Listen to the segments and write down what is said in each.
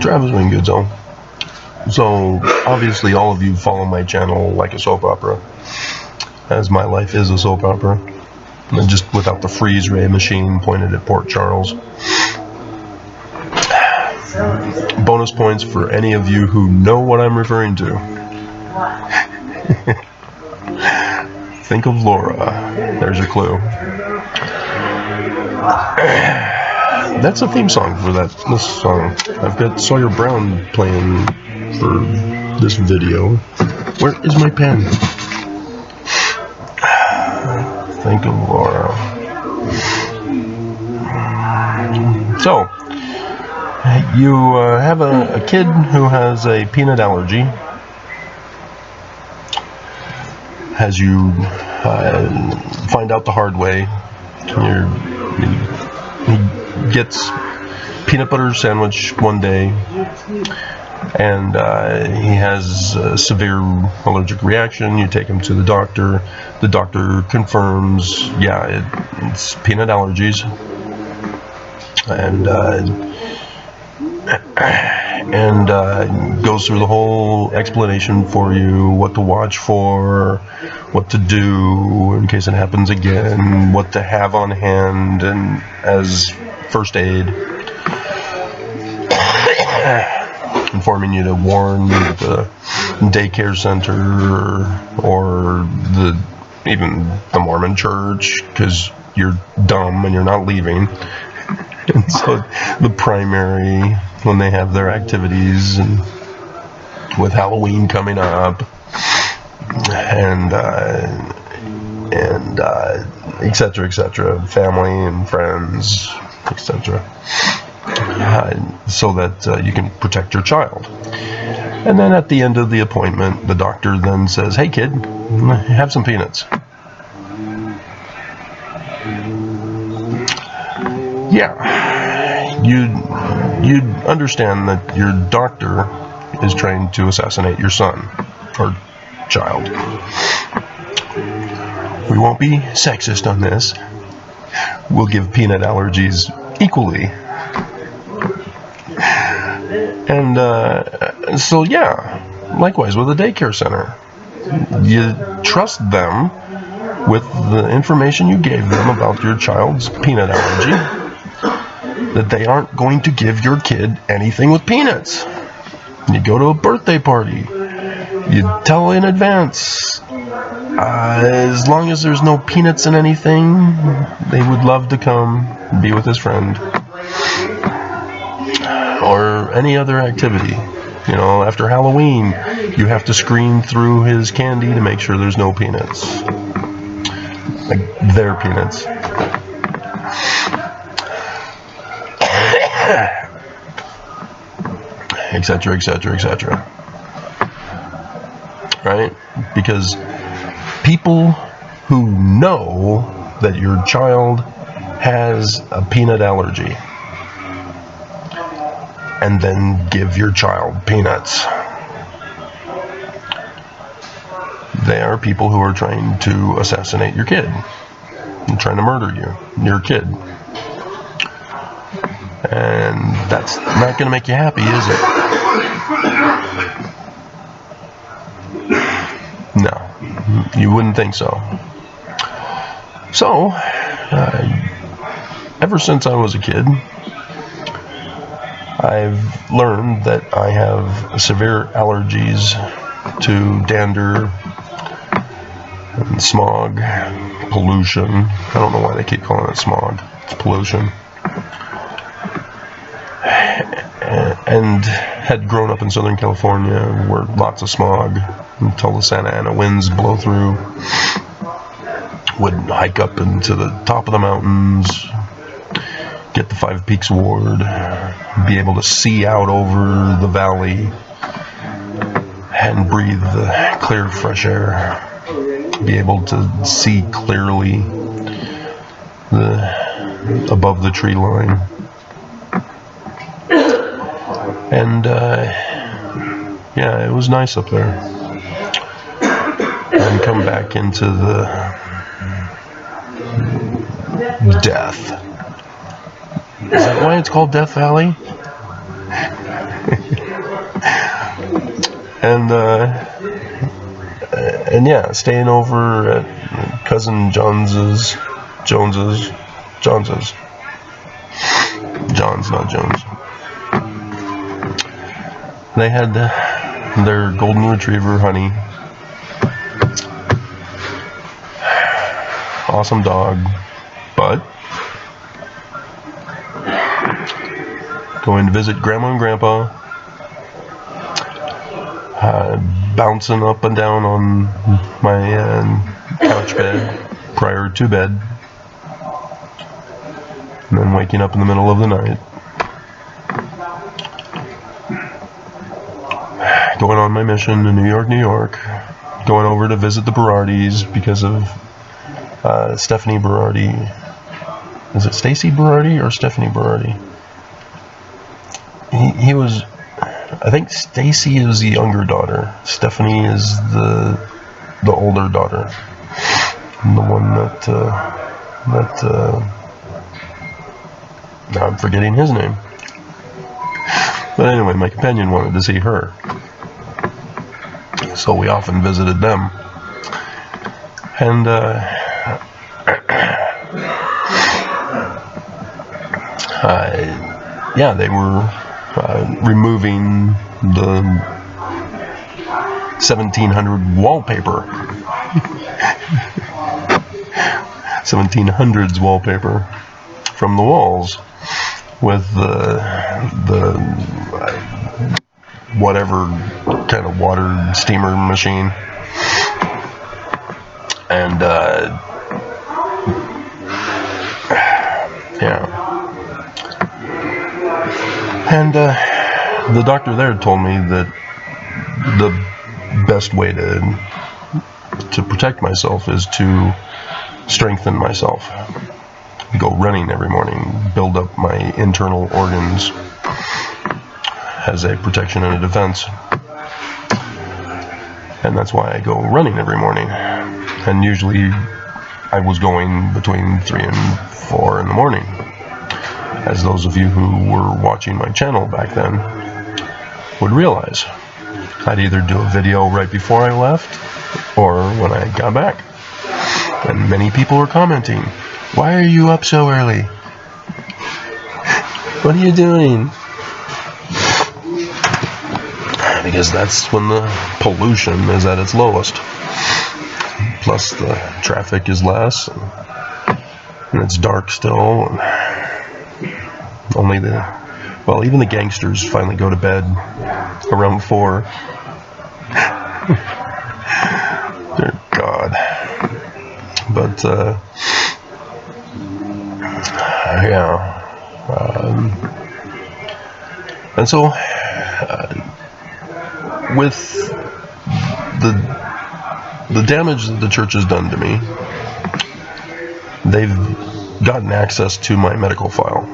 Travis Wayne Goodsell. So, obviously, all of you follow my channel like a soap opera, as my life is a soap opera, and just without the freeze ray machine pointed at Port Charles. Bonus points for any of you who know what I'm referring to. Think of Laura. There's your clue. That's a theme song for this song. I've got Sawyer Brown playing for this video. Where is my pen? Think of Laura. So, you have a kid who has a peanut allergy. As you find out the hard way, he gets peanut butter sandwich one day, and he has a severe allergic reaction. You take him to the doctor. The doctor confirms, yeah, it's peanut allergies, and goes through the whole explanation for you, what to watch for, what to do in case it happens again, what to have on hand and as first aid, informing you to warn the daycare center or even the Mormon church because you're dumb and you're not leaving. And so the primary, when they have their activities, and with Halloween coming up, and etc., family and friends, etc., so that you can protect your child. And then at the end of the appointment, the doctor then says, "Hey kid, have some peanuts." Yeah, you'd understand that your doctor is trying to assassinate your son or child. We won't be sexist on this. We'll give peanut allergies equally. And so yeah, likewise with a daycare center. You trust them with the information you gave them about your child's peanut allergy, that they aren't going to give your kid anything with peanuts. You go to a birthday party, you tell in advance, as long as there's no peanuts in anything, they would love to come and be with his friend. Or any other activity. You know, after Halloween, you have to screen through his candy to make sure there's no peanuts. Like their peanuts. Etc., right? Because people who know that your child has a peanut allergy and then give your child peanuts, they are people who are trying to assassinate your kid and trying to murder your kid. And that's not going to make you happy, is it? No, you wouldn't think so. So, ever since I was a kid, I've learned that I have severe allergies to dander, and smog, pollution. I don't know why they keep calling it smog. It's pollution. And had grown up in Southern California where lots of smog until the Santa Ana winds blow through. Would hike up into the top of the mountains, get the Five Peaks Award, be able to see out over the valley and breathe the clear, fresh air, be able to see clearly above the tree line. And yeah, it was nice up there. And come back into the death Is that why it's called Death Valley? And yeah, staying over at cousin John's, John's, not Jones. They had their golden retriever, Honey. Awesome dog, but going to visit Grandma and Grandpa, bouncing up and down on my couch bed prior to bed, and then waking up in the middle of the night, going on my mission to New York, going over to visit the Berardis because of Stephanie Berardi. Is it Stacy Berardi or Stephanie Berardi? He was, I think Stacy is the younger daughter. Stephanie is the older daughter. And the one that now I'm forgetting his name. But anyway, my companion wanted to see her, so we often visited them. And yeah, they were removing the 1700 wallpaper. 1700s wallpaper from the walls with the whatever kind of water steamer machine. And yeah. And the doctor there told me that the best way to protect myself is to strengthen myself. Go running every morning, build up my internal organs as a protection and a defense. And that's why I go running every morning. And usually I was going between 3 and 4 in the morning. As those of you who were watching my channel back then would realize. I'd either do a video right before I left or when I got back. And many people were commenting, "Why are you up so early? What are you doing?" Because that's when the pollution is at its lowest. Plus the traffic is less, and it's dark still. And only even the gangsters finally go to bed around 4. Dear God. But yeah. And so with the damage that the church has done to me, they've gotten access to my medical file,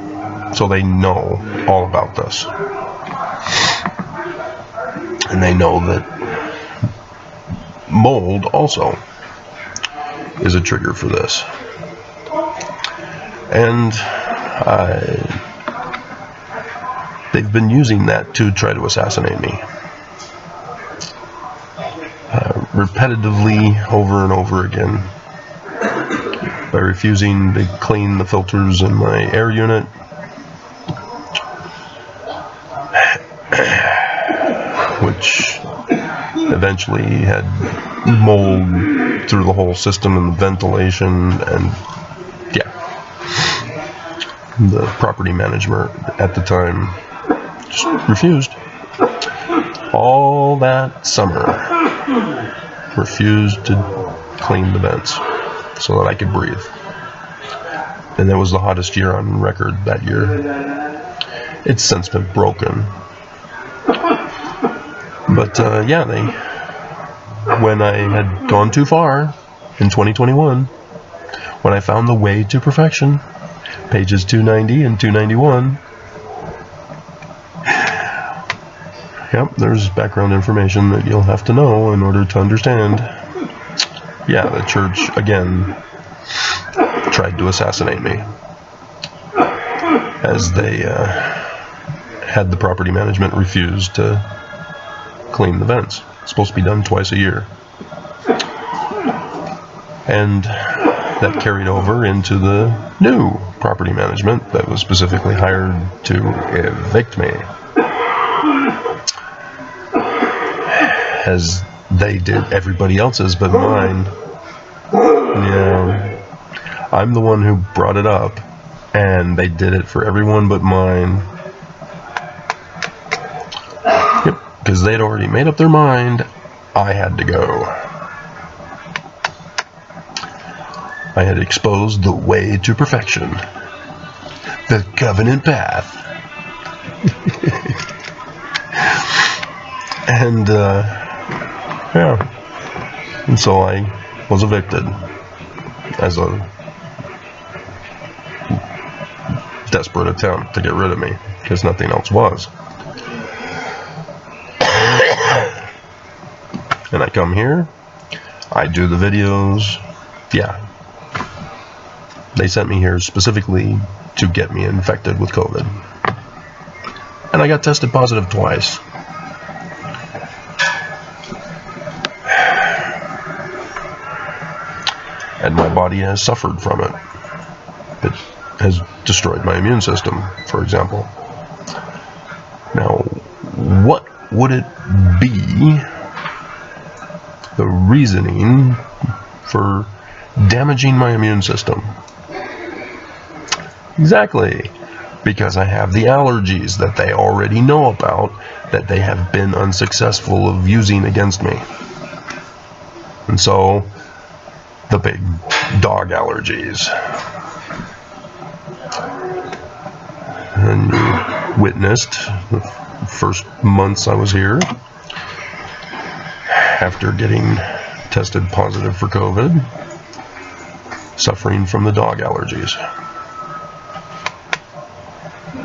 so they know all about this, and they know that mold also is a trigger for this, and they've been using that to try to assassinate me. Repetitively over and over again, by refusing to clean the filters in my air unit, which eventually had mold through the whole system and the ventilation, and yeah, the property management at the time just refused. All that summer refused to clean the vents so that I could breathe. And it was the hottest year on record that year. It's since been broken. But yeah, when I had gone too far in 2021, when I found the way to perfection, pages 290 and 291, yep, there's background information that you'll have to know in order to understand. Yeah, the church, again, tried to assassinate me. as they had the property management refuse to clean the vents. It's supposed to be done twice a year. And that carried over into the new property management that was specifically hired to evict me, as they did everybody else's but mine. Yeah, I'm the one who brought it up, and they did it for everyone but mine. Yep, because they'd already made up their mind. I had to go. I had exposed the way to perfection, the covenant path. And yeah, and so I was evicted as a desperate attempt to get rid of me, because nothing else was. And I come here, I do the videos. Yeah, they sent me here specifically to get me infected with COVID. And I got tested positive twice. And my body has suffered from it. It has destroyed my immune system, for example. Now, what would it be, the reasoning for damaging my immune system? Exactly, because I have the allergies that they already know about, that they have been unsuccessful of using against me. And so, the big dog allergies. And you witnessed the first months I was here, after getting tested positive for COVID, suffering from the dog allergies,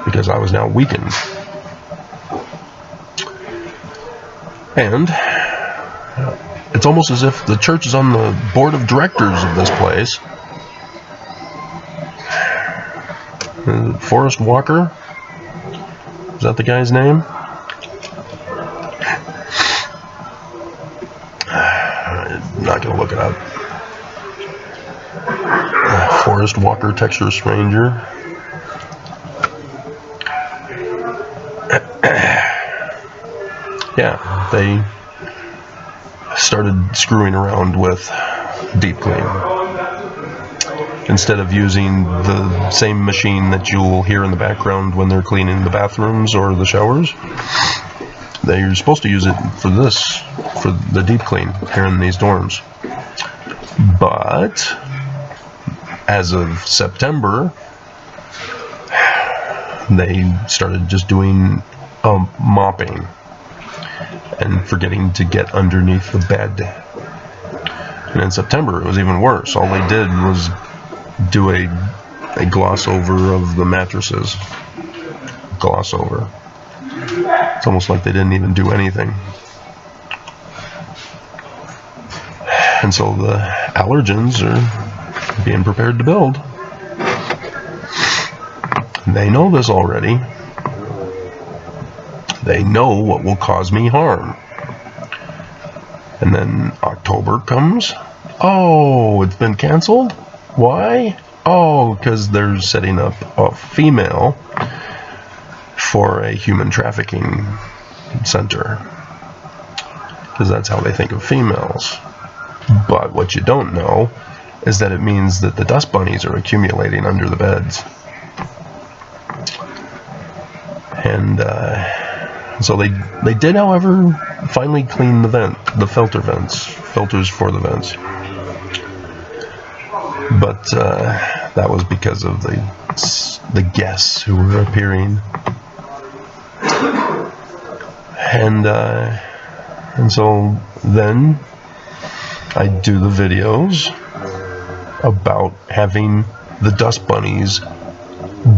because I was now weakened. And it's almost as if the church is on the board of directors of this place. Forrest Walker? Is that the guy's name? I'm not going to look it up. Forrest Walker, Texas Ranger. Yeah, they started screwing around with deep clean. Instead of using the same machine that you'll hear in the background when they're cleaning the bathrooms or the showers, they're supposed to use it for this, for the deep clean here in these dorms. But as of September, they started just doing mopping and forgetting to get underneath the bed. And in September it was even worse. All they did was do a gloss over of the mattresses. Gloss over. It's almost like they didn't even do anything. And so the allergens are being prepared to build. They know this already. They know what will cause me harm. And then October comes. Oh, it's been canceled? Why? Oh, because they're setting up a female for a human trafficking center. Because that's how they think of females. But what you don't know is that it means that the dust bunnies are accumulating under the beds. And so they did, however, finally clean the filter vents, filters for the vents. But that was because of the guests who were appearing. And so then I do the videos about having the dust bunnies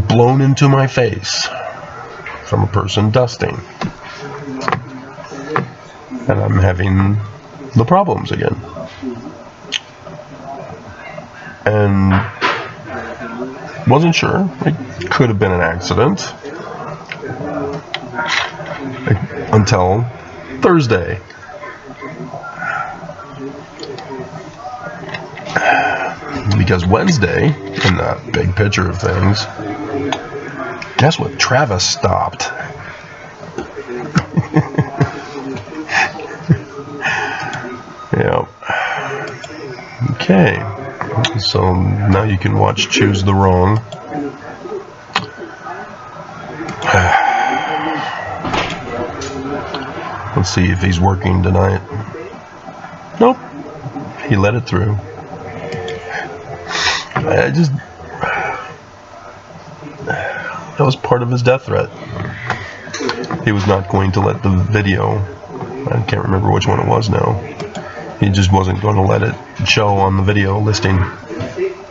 blown into my face from a person dusting. And I'm having the problems again. And wasn't sure. Could have been an accident. Until Thursday. Because Wednesday, in the big picture of things, guess what Travis stopped? Yep. Okay. So now you can watch Choose the Wrong. Let's see if he's working tonight. Nope. He let it through. That was part of his death threat. He was not going to let the video, I can't remember which one it was now. He just wasn't going to let it show on the video listing.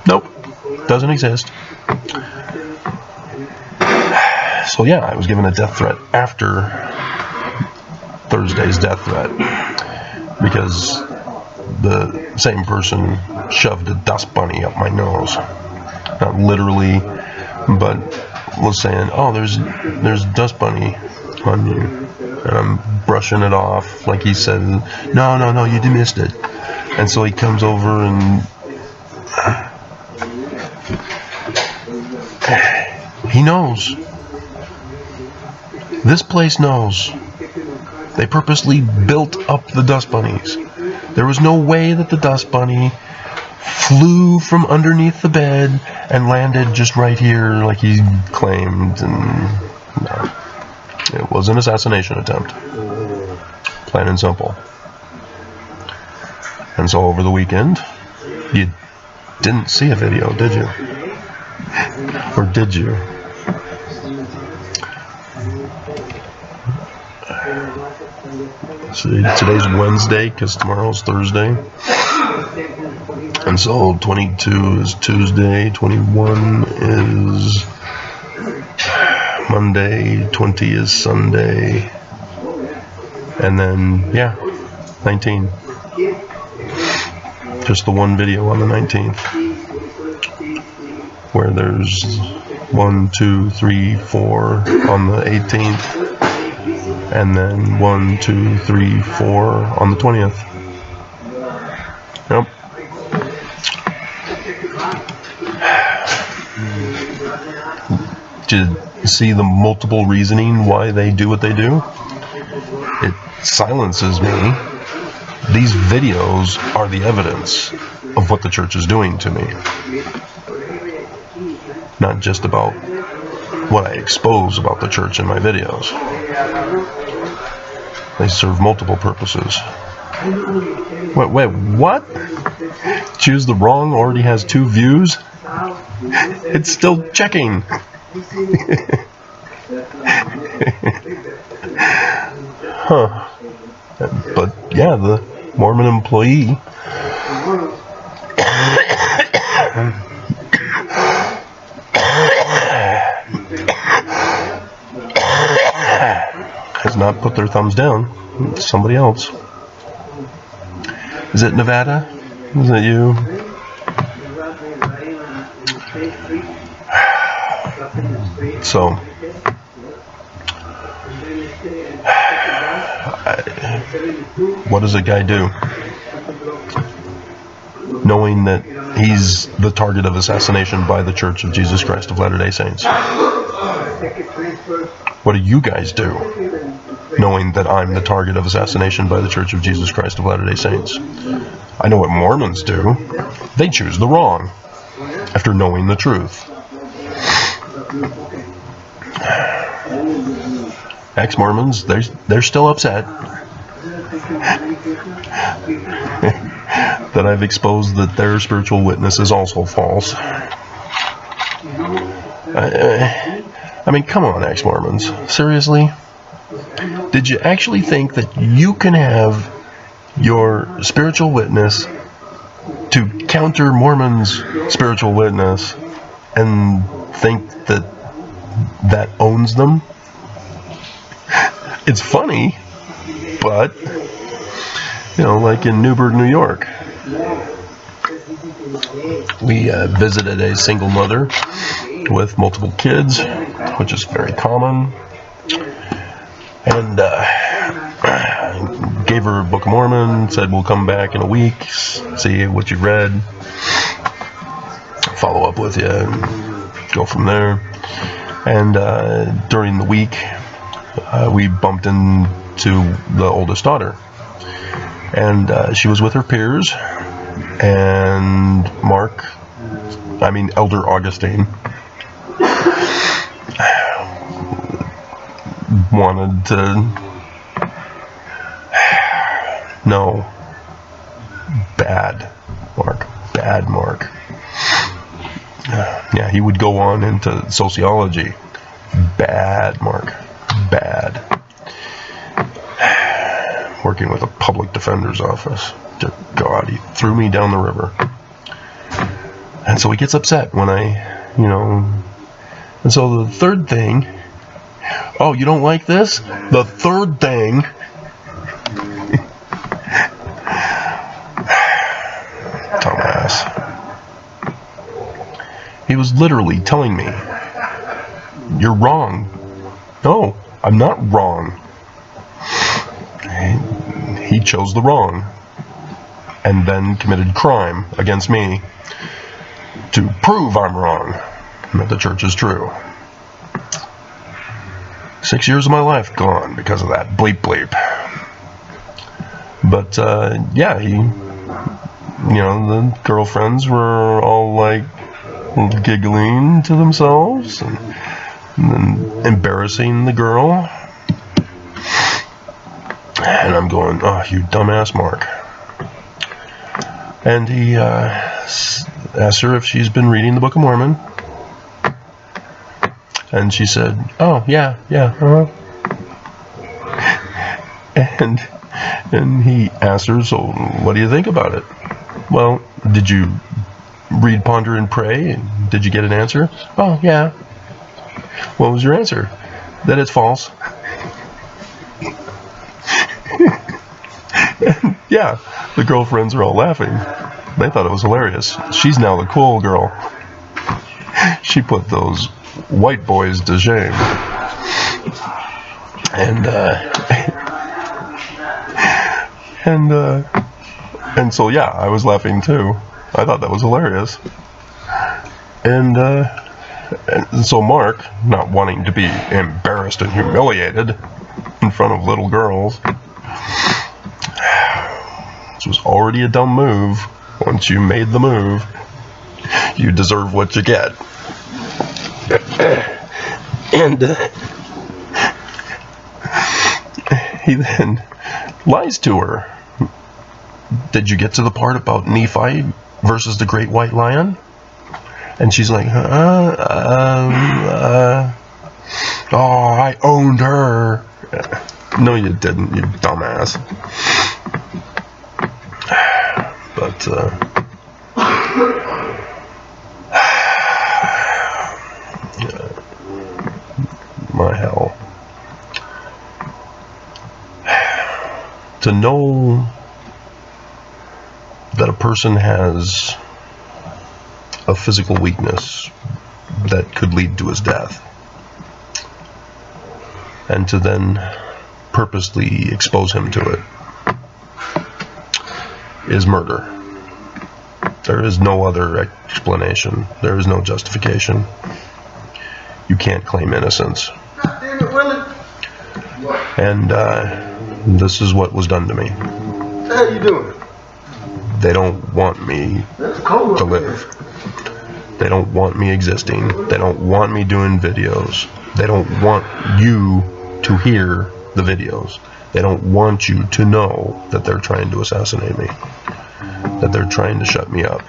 Nope. Doesn't exist. So yeah, I was given a death threat after Thursday's death threat because the same person shoved a dust bunny up my nose. Not literally, but was saying, "Oh, there's dust bunny on you," and I'm brushing it off like he said, "No, you missed it." And so he comes over and he knows. This place knows. They purposely built up the dust bunnies. There was no way that the dust bunny flew from underneath the bed and landed just right here like he claimed. And no, it was an assassination attempt. Plain and simple. And so over the weekend, you didn't see a video, did you? Or did you? See, today's Wednesday because tomorrow's Thursday. And so 22 is Tuesday, 21 is Monday, 20 is Sunday, and then, yeah, 19. Just the one video on the 19th, where there's 1, 2, 3, 4 on the 18th, and then 1, 2, 3, 4 on the 20th. Yep. Did you see the multiple reasoning why they do what they do? It silences me. These videos are the evidence of what the church is doing to me. Not just about what I expose about the church in my videos. They serve multiple purposes. Wait, what? Choose the Wrong already has 2 views? It's still checking. Huh. But yeah, the Mormon employee has not put their thumbs down. It's somebody else. Is it Nevada? Is it you? So, what does a guy do? Knowing that he's the target of assassination by the Church of Jesus Christ of Latter-day Saints. What do you guys do? Knowing that I'm the target of assassination by the Church of Jesus Christ of Latter-day Saints. I know what Mormons do. They choose the wrong after knowing the truth. Ex-Mormons, they're still upset that I've exposed that their spiritual witness is also false. I mean, come on, ex-Mormons. Seriously? Did you actually think that you can have your spiritual witness to counter Mormons' spiritual witness and think that that owns them? It's funny, but, like in Newburgh, New York, we visited a single mother with multiple kids, which is very common. And gave her a Book of Mormon, said we'll come back in a week, see what you read, follow up with you, and go from there. And during the week, we bumped into the oldest daughter. And she was with her peers, and Elder Augustine, wanted to no, bad Mark. Yeah, he would go on into sociology. Bad Mark, bad. Working with a public defender's office. Dear God, he threw me down the river. And so he gets upset when and so the third thing, oh, you don't like this? The third thing, dumbass. He was literally telling me, you're wrong. No, I'm not wrong. He chose the wrong and then committed crime against me to prove I'm wrong and that the church is true. 6 years of my life gone because of that. Bleep bleep. But yeah, the girlfriends were all like giggling to themselves and then embarrassing the girl. And I'm going, oh, you dumbass Mark. And he asked her if she's been reading the Book of Mormon. And she said, oh, yeah. And he asked her, so what do you think about it? Well, did you read, ponder, and pray? And did you get an answer? Oh, yeah. What was your answer? That it's false. Yeah, the girlfriends are all laughing. They thought it was hilarious. She's now the cool girl. She put those white boys to shame. And so yeah, I was laughing too. I thought that was hilarious. And so Mark, not wanting to be embarrassed and humiliated in front of little girls, this was already a dumb move. Once you made the move, you deserve what you get. And he then lies to her. Did you get to the part about Nephi versus the great white lion? And she's like, oh, I owned her. No, you didn't, you dumbass. But, my hell. To know that a person has a physical weakness that could lead to his death, and to then purposely expose him to it, is murder. There is no other explanation. There is no justification. You can't claim innocence. And this is what was done to me. How you doing? They don't want me to live. They don't want me existing. They don't want me doing videos. They don't want you to hear the videos. They don't want you to know that they're trying to assassinate me, that they're trying to shut me up.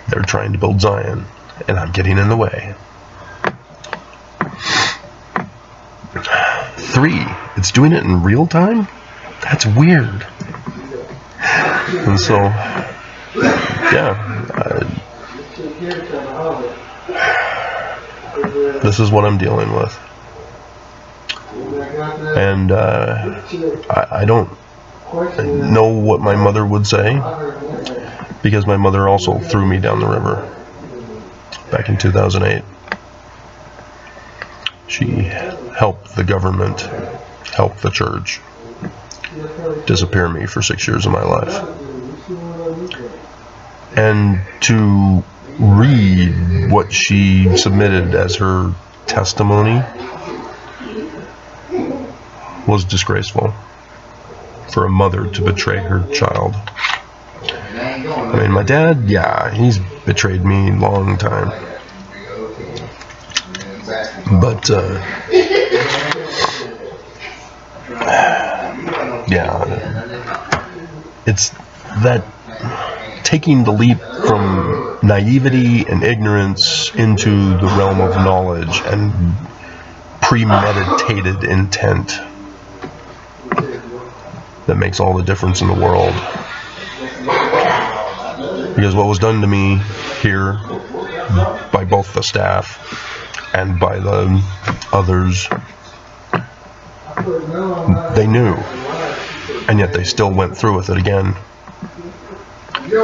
They're trying to build Zion, and I'm getting in the way. 3, it's doing it in real time? That's weird. And so, yeah, this is what I'm dealing with. And I don't know what my mother would say, because my mother also threw me down the river. back in 2008. She helped the government, helped the church disappear me for 6 years of my life. And to read what she submitted as her testimony was disgraceful for a mother to betray her child. I mean, my dad, yeah, he's betrayed me a long time. But, yeah, it's that taking the leap from naivety and ignorance into the realm of knowledge and premeditated intent that makes all the difference in the world. Because what was done to me here by both the staff and by the others, they knew, and yet they still went through with it again.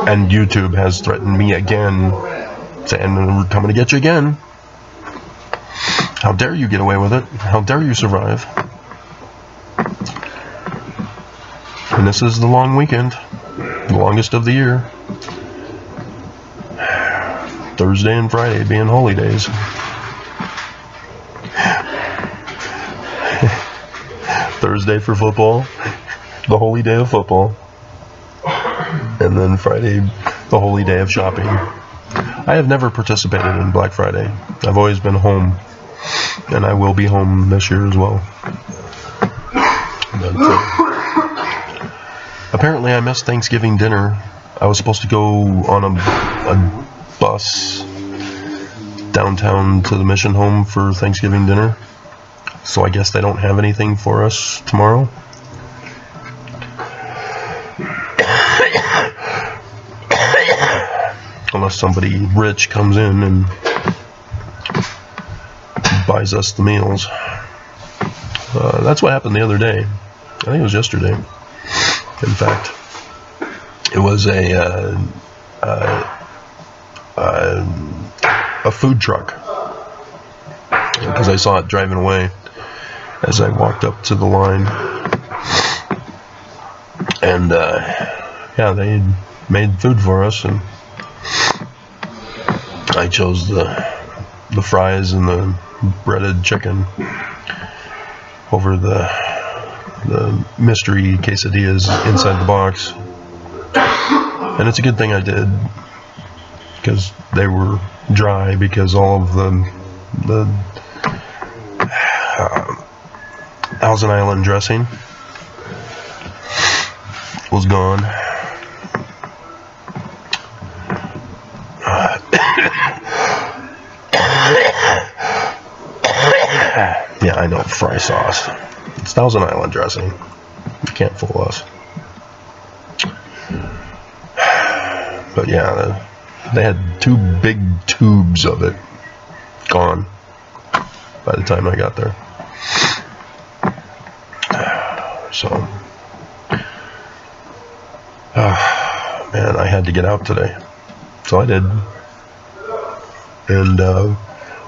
And YouTube has threatened me again, saying, we're coming to get you again. How dare you get away with it? How dare you survive? And this is the long weekend, the longest of the year. Thursday and Friday being holy days. Thursday for football, the holy day of football. And then Friday, the holy day of shopping. I have never participated in Black Friday. I've always been home. And I will be home this year as well. But, apparently I missed Thanksgiving dinner. I was supposed to go on a bus downtown to the mission home for Thanksgiving dinner. So I guess they don't have anything for us tomorrow. Unless somebody rich comes in and buys us the meals. That's what happened the other day. I think it was yesterday. In fact, it was a food truck, because I saw it driving away as I walked up to the line, and yeah, they made food for us, and I chose the fries and the breaded chicken over the mystery quesadillas inside the box. And it's a good thing I did, because they were dry, because all of the Thousand Island dressing was gone. Yeah, I know, fry sauce. It's Thousand Island dressing. You can't fool us. But yeah, they had 2 big tubes of it gone by the time I got there. So, man, I had to get out today. So I did. And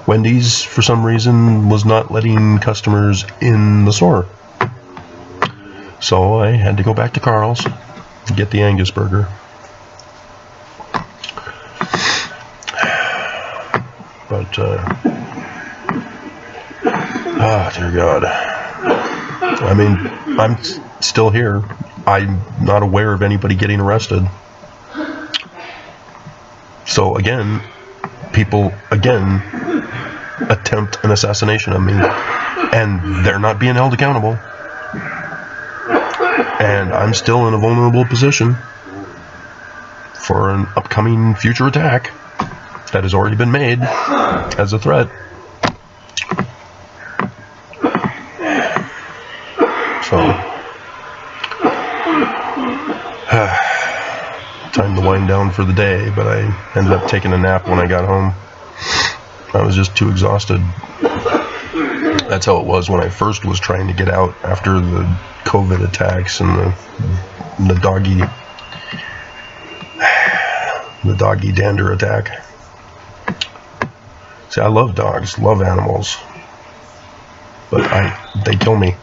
Wendy's, for some reason, was not letting customers in the store. So I had to go back to Carl's and get the Angus burger. But, dear God. I mean, I'm still here. I'm not aware of anybody getting arrested. So again, people again attempt an assassination of me, and they're not being held accountable. And I'm still in a vulnerable position for an upcoming future attack that has already been made as a threat. So, time to wind down for the day, but I ended up taking a nap when I got home. I was just too exhausted. That's how it was when I first was trying to get out after the COVID attacks and the doggy dander attack. See, I love dogs, love animals, but they kill me.